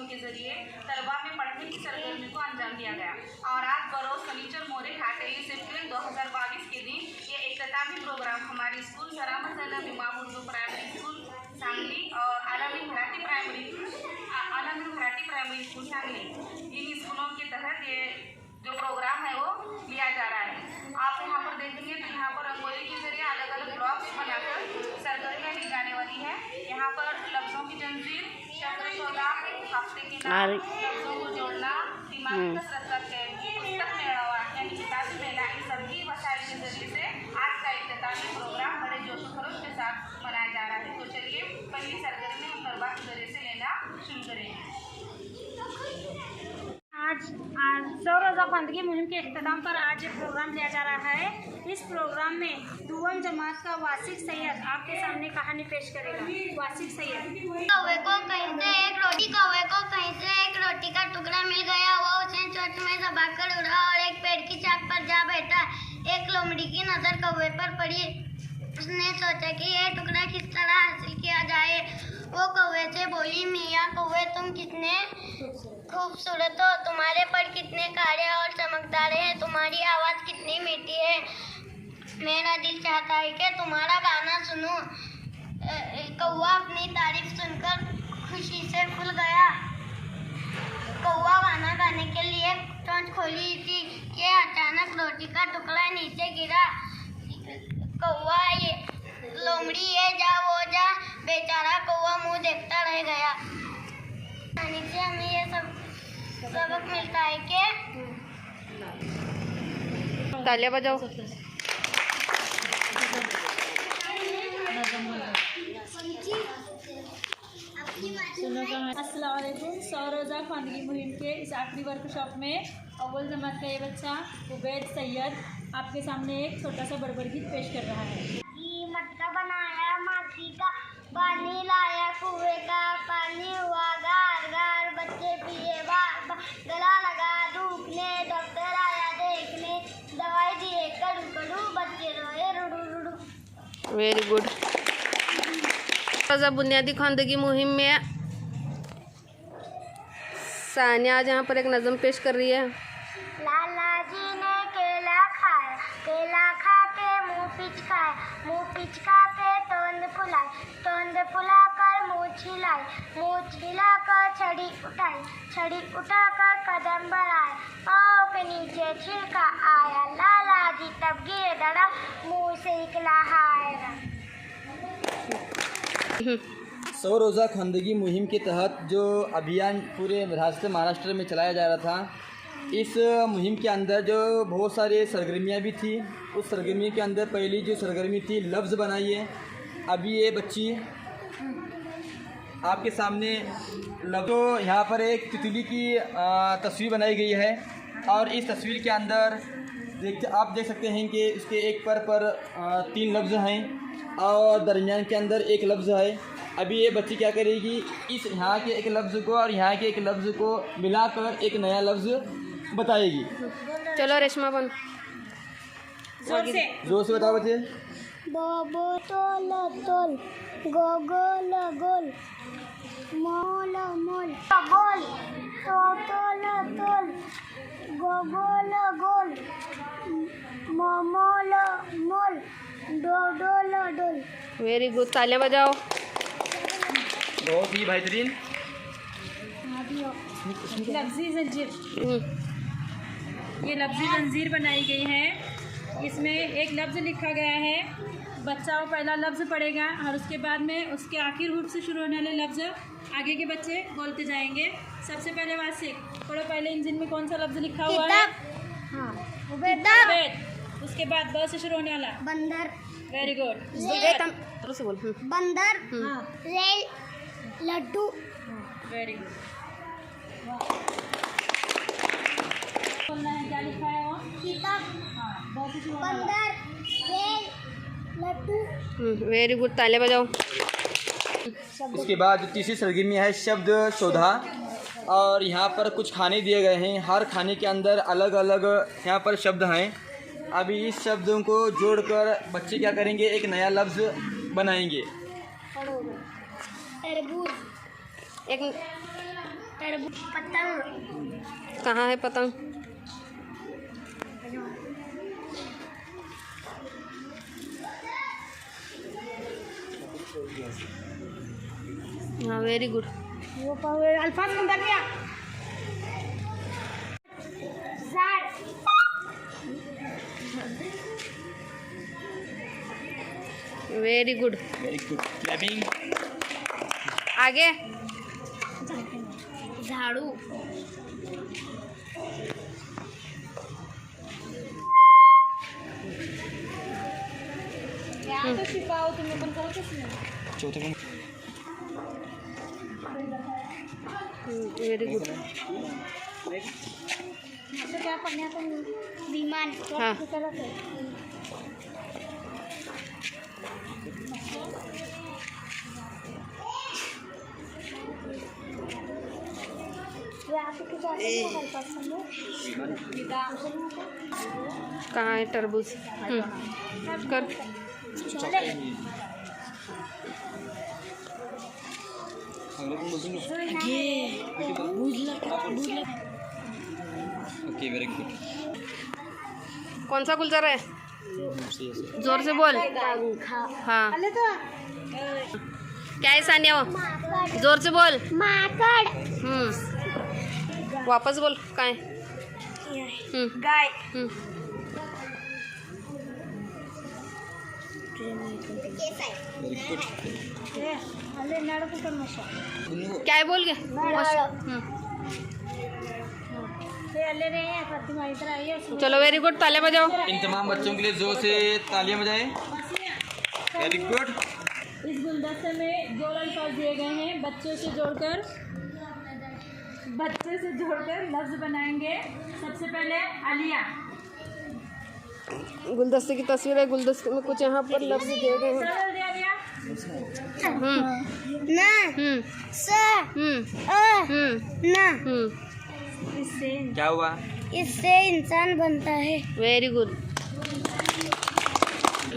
के जरिए तलबा में पढ़ने की सरगर्मी को अंजाम दिया गया। और आज बरोज फर्नीचर मोरे 28 अप्रैल 2022 के दिन ये इख्तितामी प्रोग्राम हमारे स्कूल जरामत ज़ैनब इमाम उर्दू प्राइमरी स्कूल सांगली और आलमी भराती प्राइमरी स्कूल सांगली, इन स्कूलों के तहत ये जो प्रोग्राम है वो लिया जा रहा है। आप यहाँ पर देखेंगे तो यहाँ पर रंगोली के जरिए अलग अलग ब्लॉक्स बनाकर सरगर्मियाँ ली जाने वाली है। यहाँ पर लफ्ज़ों की जंजीर, शब्द सौदा, हफ्ते के नाम, लफ्ज़ों को जोड़ना, दिमागी कसरत का खेल, पुस्तक मेलावा यानी किताबी मेला, इन सभी वसाइल के जरिए से आज का इख्तितामी प्रोग्राम बड़े जोश खरोश के साथ मनाया जा रहा है। तो चलिए पहली सरगर्मी हम तलबा के जरिए से लेना शुरू करेंगे। आज सौ रोज़ा ख़वानदगी मुहिम के इख्तिताम पर आज एक प्रोग्राम लिया जा रहा है। इस प्रोग्राम में दुआम जमात का वासिक सैयद आपके सामने कहानी पेश करेगा। वासिक सैयद। कौवे को कहीं से एक रोटी का टुकड़ा मिल गया। वो उसे चोट में दबाकर उड़ा और एक पेड़ की छाप पर जा बैठा। एक लोमड़ी की नज़र कौवे पर पड़ी। उसने सोचा कि यह टुकड़ा किस तरह हासिल किया जाए। वो कौवे से बोली, मियाँ कौवे, तुम कितने खूबसूरत हो, तुम्हारे पर कितने काले और चमकदार हैं, तुम्हारी आवाज़ कितनी मीठी है। मेरा दिल चाहता है कि तुम्हारा गाना सुनूं। कौवा अपनी तारीफ सुनकर खुशी से फूल गया। कौवा गाना गाने के लिए चोंच खोली थी कि अचानक रोटी का टुकड़ा नीचे गिरा। कौवा ये लोमड़ी ये जा वो जा, बेचारा कौवा मुंह देखता रह गया। कहानी से हमें ये सबक मिलता है कि तालियां बजाओ। अस्सलाम वालेकुम। सौ रोज़ा ख़वानदगी मुहिम के इस आखिरी वर्कशॉप में अव्वल जमात का ये बच्चा उबैद सैयद आपके सामने एक छोटा सा बड़बड़ गीत पेश कर रहा है। मटका बनाया माटी का, पानी लाया कुएं का, पानी हुआ गार गार, बच्चे पिए बार बार, गला लगा धूपने, डॉक्टर आया देखने, दवाई दिए कड़ू कड़ू, बच्चे रोए रुडू रुडू। Very good. रोज़ा बुनियादी ख़वानदगी मुहिम में सानिया आज यहाँ पर एक नज़म पेश कर रही है। लाला जी ने केला खाया, केला खा के मुँह पिचकाया, मुँह पिचका के तोंद फुलाई, तोंद फुला कर मुँह छिलाई, मुँह छिला कर छड़ी उठाई, छड़ी उठा कर कदम बढ़ाया, पाँव के नीचे छिलका आया, लाला जी तब गिरे दड़ा, मुँह से निकला हाय। सौ रोज़ा ख़वानदगी मुहिम के तहत जो अभियान पूरे रियासत महाराष्ट्र में चलाया जा रहा था, इस मुहिम के अंदर जो बहुत सारे सरगर्मियाँ भी थी। उस सरगर्मी के अंदर पहली जो सरगर्मी थी लफ्ज़ बनाइए। अभी ये बच्ची आपके सामने लफ्ज़, यहाँ पर एक तितली की तस्वीर बनाई गई है और इस तस्वीर के अंदर आप देख सकते हैं कि इसके एक पर 3 लफ्ज़ हैं और दरमियान के अंदर एक लफ्ज़ है। अभी ये बच्ची क्या करेगी, इस यहाँ के एक लफ्ज़ को और यहाँ के एक लफ्ज़ को मिलाकर एक नया लफ्ज़ बताएगी। चलो रेशमा बन, जोर से बताओ बच्चे। बोबो तोल तोल, गोगोल गोल, मोल मोल, गोल तोल तोल, गोगोल गोल, मोल मोल, डोडोल डोल। Very good. तालियां बजाओ। बहुत ही बेहतरीन। लफ्ज़ी जंजीर, ये लफ्ज़ी जंजीर बनाई गई है। इसमें एक लफ्ज़ लिखा गया है। बच्चा वो पहला लफ्ज़ पढ़ेगा और उसके बाद में उसके आखिर हुर्फ से शुरू होने वाले लफ्ज़ आगे के बच्चे बोलते जाएंगे। सबसे पहले वासिक पढ़ो, पहले इंजन में कौन सा लफ्ज़ लिखा हुआ है? उबैद। उसके बाद ब से शुरू होने वाला बंदर। Very good. बंदर, रेल, लड्डू। Very good. बोलना है, क्या लिखा है वो? किताब। ब से शुरू होने वाला। बंदर, रेल, लड्डू। Very good. तालियां बजाओ। उसके बाद जो तीसरी सरगर्मी है शब्द शोधा, और यहाँ पर कुछ खाने दिए गए हैं। हर खाने के अंदर अलग अलग यहाँ पर शब्द हैं। अभी इस शब्दों को जोड़कर बच्चे क्या करेंगे, एक नया लफ्ज़ बनाएंगे। तरबूज, एक पतंग। कहाँ है पतंग? हाँ वेरी गुड। वो अल्फाज बंदा गया। Very good. Very good, clapping. आगे झाड़ू। तो छिपाओ तुम्हें पण कळतच नाही। चौथे को वेरी गुड। असं काय पडण्याचं विमान। हाँ कहाँ है तरबूज? कर। Okay, very good. कौन सा गुलजार है? जोर से बोल। हाँ क्या है सानिया? वो जोर से बोल। माकड़। वापस बोल। क्या है? गाय। Very good. क्या है बोल के? चलो वेरी गुड, तालियां बजाओ। इन तमाम बच्चों के लिए जोर से तालियां बजाएं। Very good. इस गुलदस्ते में जो अल्फाज दिए गए हैं बच्चों से जोड़कर लफ्ज बनाएंगे। सबसे पहले आलिया। गुलदस्ते की तस्वीर है, गुलदस्ते में कुछ यहाँ पर लफ्ज दिए गए हैं। सरल दे दिया। इससे क्या हुआ? इससे इंसान बनता है। Very good.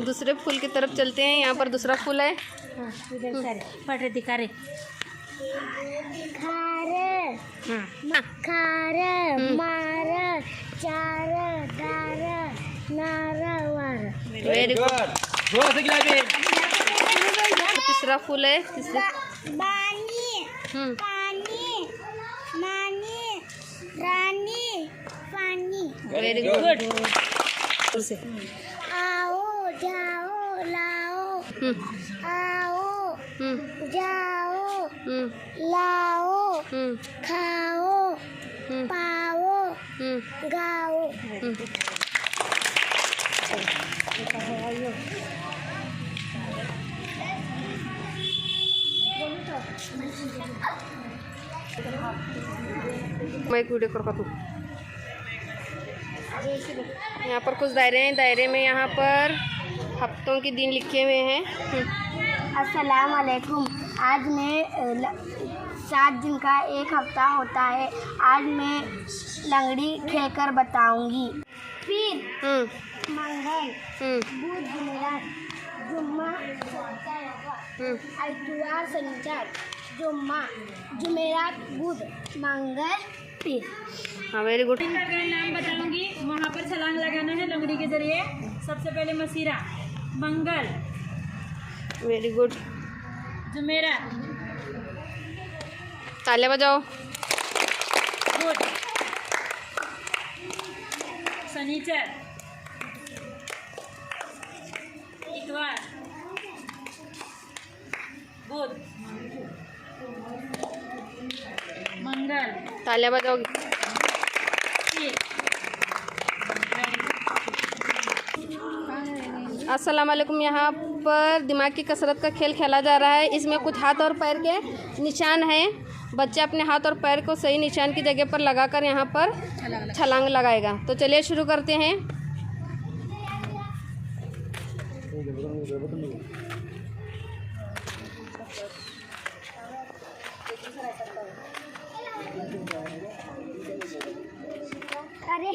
दूसरे फूल की तरफ चलते हैं। यहाँ पर दूसरा फूल है। इधर सारे पढ़ रहे दिखा रहे। खार मार चार दार नार वार। Very good. जोर से क्लैपिंग। तीसरा फूल है। तीसरा बानी पानी मानी रानी पानी। Very good. आओ जाओ लाओ। आओ जाओ लाओ खाओ पाओ गाओ। मैं एक वीडियो करवा दूँ। यहाँ पर कुछ दायरे हैं। दायरे में यहाँ पर हफ्तों के दिन लिखे हुए हैं। अस्सलाम वालेकुम। आज मैं 7 दिन का एक हफ्ता होता है। आज मैं लंगड़ी खेलकर बताऊंगी। फिर मंगल बुध जुमेरात जुम्मा इतवार शनिवार जुम्मा जुमेरात बुध मंगल फिर। हाँ वेरी गुड। का नाम बताऊंगी। वहाँ पर छलांग लगाना है लंगड़ी के जरिए। सबसे पहले मसीरा, मंगल, वेरी गुड। जुमेरात, तालियां बजाओ। बुध, शनिचर, इतवार, बुध, मंगल, तालियां बजाओगी। फिर अस्सलाम वालेकुम। यहाँ पर दिमाग की कसरत का खेल खेला जा रहा है। इसमें कुछ हाथ और पैर के निशान हैं। बच्चा अपने हाथ और पैर को सही निशान की जगह पर लगाकर यहाँ पर छलांग लगाएगा। तो चलिए शुरू करते हैं।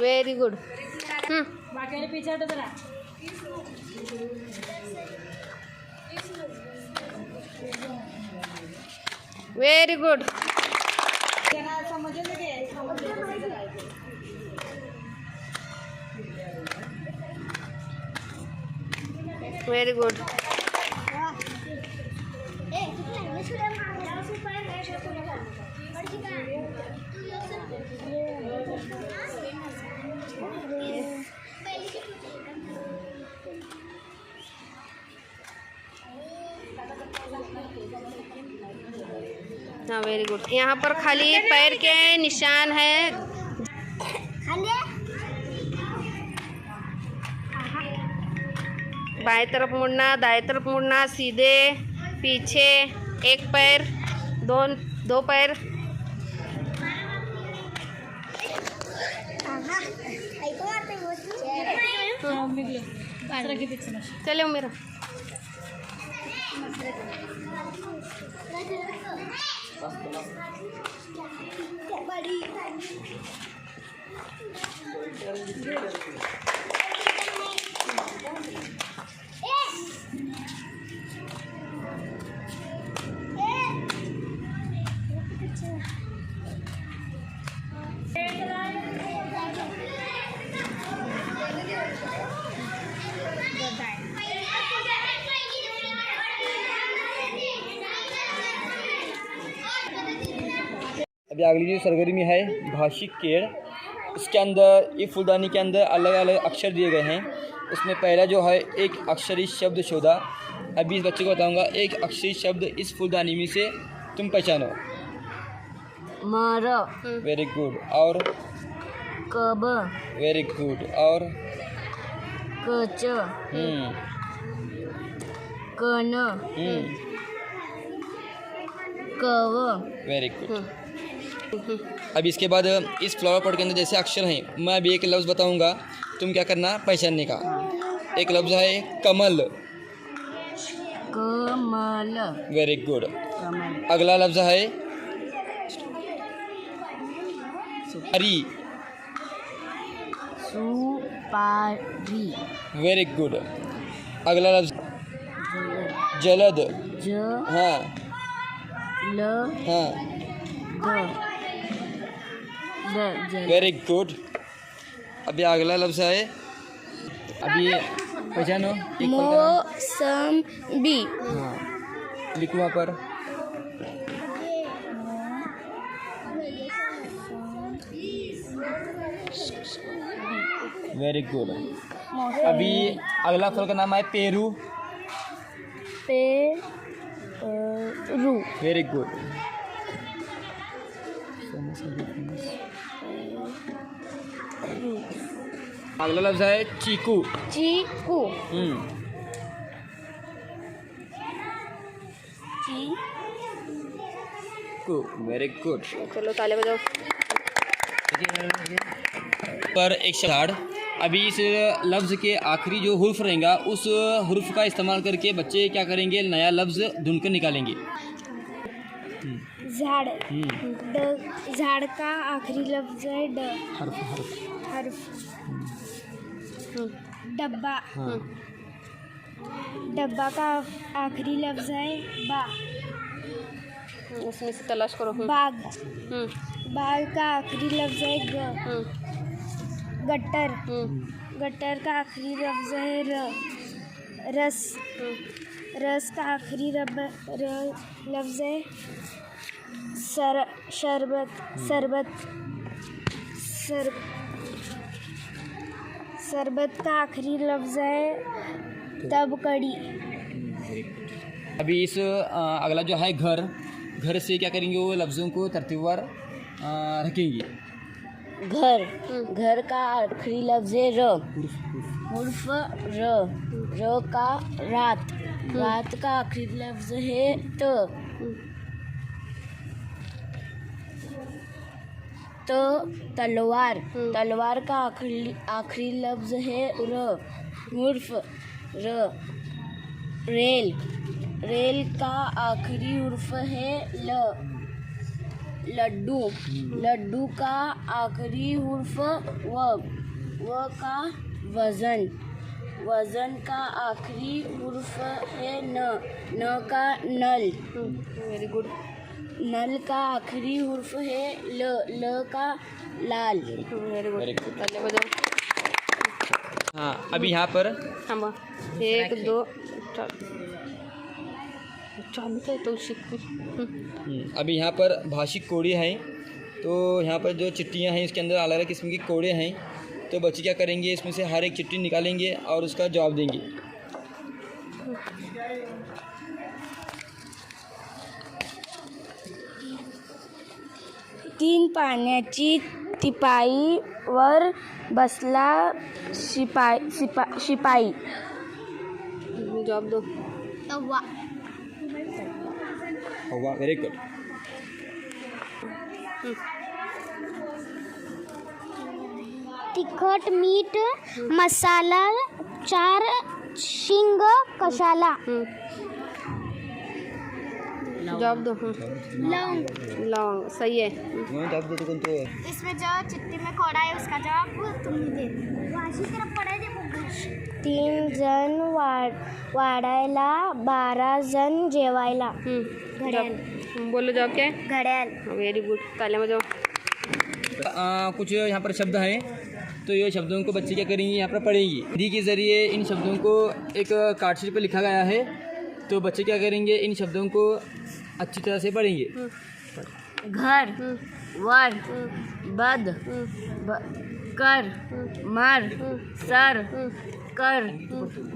Very good. बाकी पीछे हटो जरा। Very good. Very good. हाँ वेरी गुड। यहाँ पर खाली पैर के निशान है। बाएं तरफ मुड़ना, दाएं तरफ मुड़ना, सीधे, पीछे, एक पैर, दो पैर। चलो मेरा अभी अगली जो सरगर्मी है भाषिक केड़, इसके अंदर ये फूलदानी के अंदर अलग अलग अक्षर दिए गए हैं। उसमें पहला जो है एक अक्षरी शब्द शोधा। अभी इस बच्चे को बताऊंगा एक अक्षरी शब्द इस फूलदानी में से तुम पहचानो। मारा, वेरी गुड। और कब, वेरी गुड। और कच, कन, कव, वेरी गुड। अब इसके बाद इस फ्लावर पॉट के अंदर जैसे अक्षर हैं, मैं अभी एक लफ्ज़ बताऊंगा, तुम क्या करना पहचानने का। एक लफ्ज़ है कमल। कमल, वेरी गुड। कमल। अगला लफ्ज़ है सुपारी। सुपारी, वेरी गुड। अगला लफ्ज़ जलद। हाँ हाँ, वेरी गुड। अभी अगला लफ्ज़ है, अभी पहचानो एक मौसम्बी। हाँ, लिखो वहाँ पर। Very good. अभी अगला फल का नाम है पेरू। Peru, very good. अगला लफ्ज़ है चीकू। चीकू, चीकू, वेरी गुड। चलो ताले बजाओ। पर एक झाड़। अभी इस लफ्ज़ के आखिरी जो हुर्फ रहेगा उस हुर्फ का इस्तेमाल करके बच्चे क्या करेंगे, नया लफ्ज़ ढूंढकर निकालेंगे। झाड़, झाड़ का आखिरी लफ्ज है ड। हर्फ। डब्बा, डब्बा का आखिरी लफ्ज है बा। उसमें से तलाश करो। बाग, बाग का आखिरी लफ्ज है ग। गट्टर, गट्टर का आखिरी लफ्ज है र। रस, रस का आखिरी लफ्ज है शरबत, शरबत, शरबत का आखिरी लफ्ज है तब कड़ी। अभी इस अगला जो है घर, घर से क्या करेंगे, वो लफ्ज़ों को तरतीबवार रखेंगे। घर, घर का आखिरी लफ्ज है र। उर्फ र, र का रात, रात का आखिरी लफ्ज है त। तो तलवार, तलवार का आखिरी लफ्ज है र। उर्फ र। रेल, रेल का आखिरी उर्फ है ल। लड्डू, लड्डू का आखिरी उर्फ व। व का वजन, वजन का आखिरी उर्फ है न। न का नल। Very good. नल का आखिरी हुर्फ है ल, ल का लाल। वेरी गुड, तालियां बजाओ। हाँ, अभी यहाँ पर हाँ बा 1 2 चालू है तो अभी यहाँ पर भाषिक कोड़े हैं। तो यहाँ पर जो चिट्ठियाँ हैं इसके अंदर अलग अलग किस्म के कोड़े हैं। तो बच्चे क्या करेंगे, इसमें से हर एक चिट्ठी निकालेंगे और उसका जवाब देंगे। तीन पाण्याची टिपाई वर बसला शिपाई। जवाब दो। वाह, वेरी गुड। तिखट मीठ मसाला 4 शिंग कशाला। जवाब दो। लौंग। लौंग, सही है। जवाब दो तो इसमें जो चिट्ठी में कोड़ा है उसका जवाब तुम दे दो। 3 जण वाढायला 12 जण जेवायला। घड्याळ। बोलो जवाब क्या है? घड्याळ। वेरी गुड, तालियां बजाओ। कुछ यहाँ पर शब्द हैं। तो ये शब्दों को बच्चे क्या करेंगे, यहाँ पर पढ़ेंगे। हिंदी के ज़रिए इन शब्दों को एक कार्डशीट पर लिखा गया है। तो बच्चे क्या करेंगे, इन शब्दों को अच्छी तरह से पढ़ेंगे। घर, वर, बद, कर, मर, सर, कर,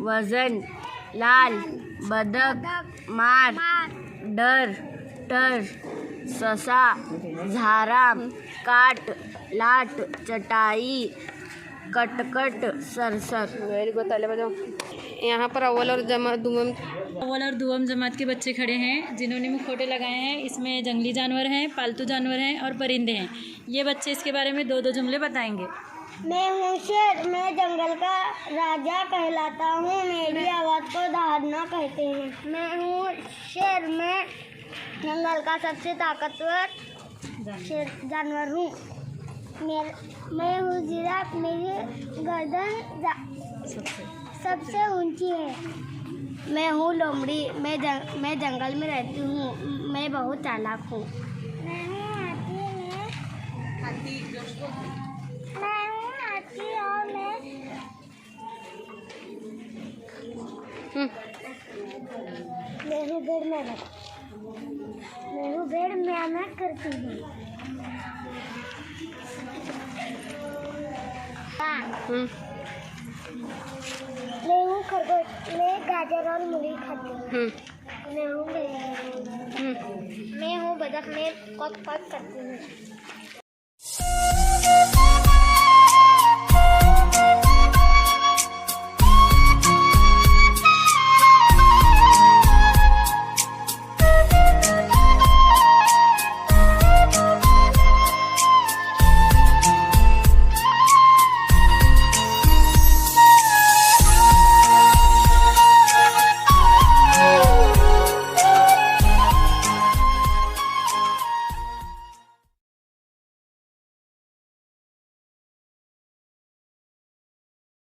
वजन, लाल, बदक, मार, डर, टर, ससा, झारा, काट, लाट, चटाई, कटकट, सरसर। वेरी गुड, तालियां बजाओ। यहाँ पर अव्वल और दुअम जमात के बच्चे खड़े हैं जिन्होंने मुखौटे लगाए हैं। इसमें जंगली जानवर हैं, पालतू जानवर हैं और परिंदे हैं। ये बच्चे इसके बारे में 2-2 जुमले बताएंगे। मैं हूँ शेर, मैं जंगल का राजा कहलाता हूँ, मेरी आवाज़ को दहाड़ना कहते हैं। मैं हूँ शेर, मैं जंगल का सबसे ताकतवर शेर जानवर हूँ। मैं हूँ जिराफ, मेरी गर्दन सबसे ऊंची है। मैं हूँ लोमड़ी, मैं जंगल में रहती हूँ, मैं बहुत चालाक हूँ। मैं हूँ हाथी और मैं हूँ भेड़ मैं करती हूँ। मैं हूँ खरगोश, मैं गाजर और मूली खाती हूँ। मैं हूँ बतख, मैं कॉक कॉक करती हूँ।